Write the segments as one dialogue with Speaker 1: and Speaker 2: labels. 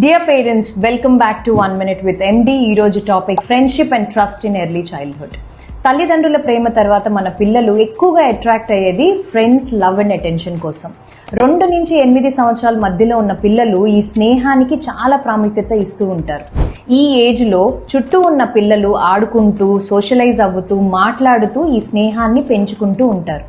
Speaker 1: Dear parents, welcome back to 1 Minute with MD. ఈ రోజు topic friendship and trust in early childhood. తల్లిదండ్రుల ప్రేమ తర్వాత మన పిల్లలు ఎక్కువగా అట్రాక్ట్ అయ్యేది ఫ్రెండ్స్ లవ్ అండ్ అటెన్షన్ కోసం. 2 నుంచి 8 సంవత్సరాల మధ్యలో ఉన్న పిల్లలు ఈ స్నేహానికి చాలా ప్రాముఖ్యత ఇస్తూ ఉంటారు. ఈ ఏజ్లో చుట్టూ ఉన్న పిల్లలు ఆడుకుంటూ, సోషలైజ్ అవ్వుతూ, మాట్లాడుతూ ఈ స్నేహాన్ని పెంచుకుంటూ ఉంటారు.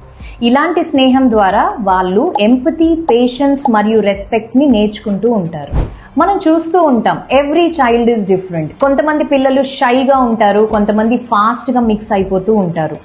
Speaker 1: ఇలాంటి స్నేహం ద్వారా వాళ్ళు ఎంపతి, పేషెన్స్ మరియు రెస్పెక్ట్ని నేర్చుకుంటూ ఉంటారు. మనం చూస్తూ ఉంటాం, ఎవ్రీ చైల్డ్ ఈజ్ డిఫరెంట్. కొంతమంది పిల్లలు షైగా ఉంటారు, కొంతమంది ఫాస్ట్గా మిక్స్ అయిపోతూ ఉంటారు.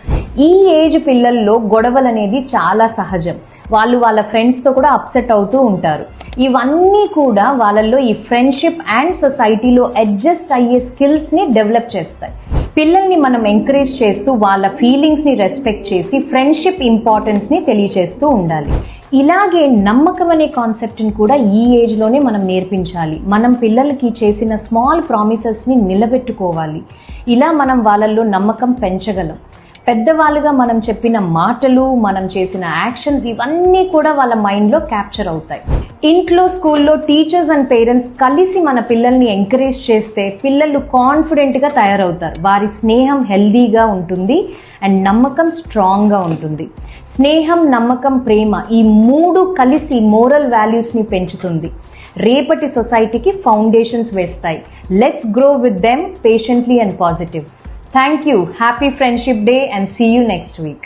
Speaker 1: ఈ ఏజ్ పిల్లల్లో గొడవలు అనేది చాలా సహజం. వాళ్ళు వాళ్ళ ఫ్రెండ్స్తో కూడా అప్సెట్ అవుతూ ఉంటారు. ఇవన్నీ కూడా వాళ్ళల్లో ఈ ఫ్రెండ్షిప్ అండ్ సొసైటీలో అడ్జస్ట్ అయ్యే స్కిల్స్ని డెవలప్ చేస్తాయి. పిల్లల్ని మనం ఎంకరేజ్ చేస్తూ వాళ్ళ ఫీలింగ్స్ని రెస్పెక్ట్ చేసి ఫ్రెండ్షిప్ ఇంపార్టెన్స్ని తెలియచేస్తూ ఉండాలి. ఇలాగే నమ్మకం అనే కాన్సెప్ట్ని కూడా ఈ ఏజ్లోనే మనం నేర్పించాలి. మనం పిల్లలకి చేసిన స్మాల్ ప్రామిసెస్ని నిలబెట్టుకోవాలి. ఇలా మనం వాళ్ళల్లో నమ్మకం పెంచగలం. పెద్దవాళ్ళుగా మనం చెప్పిన మాటలు, మనం చేసిన యాక్షన్స్ ఇవన్నీ కూడా వాళ్ళ మైండ్లో క్యాప్చర్ అవుతాయి. ఇంట్లో, స్కూల్లో టీచర్స్ అండ్ పేరెంట్స్ కలిసి మన పిల్లల్ని ఎంకరేజ్ చేస్తే పిల్లలు కాన్ఫిడెంట్గా తయారవుతారు. వారి స్నేహం హెల్దీగా ఉంటుంది అండ్ నమ్మకం స్ట్రాంగ్గా ఉంటుంది. స్నేహం, నమ్మకం, ప్రేమ ఈ 3 కలిసి మోరల్ వాల్యూస్ని పెంచుతుంది. రేపటి సొసైటీకి ఫౌండేషన్స్ వేస్తాయి. Let's grow with them patiently and positive. Thank you. Happy Friendship Day and see you next week.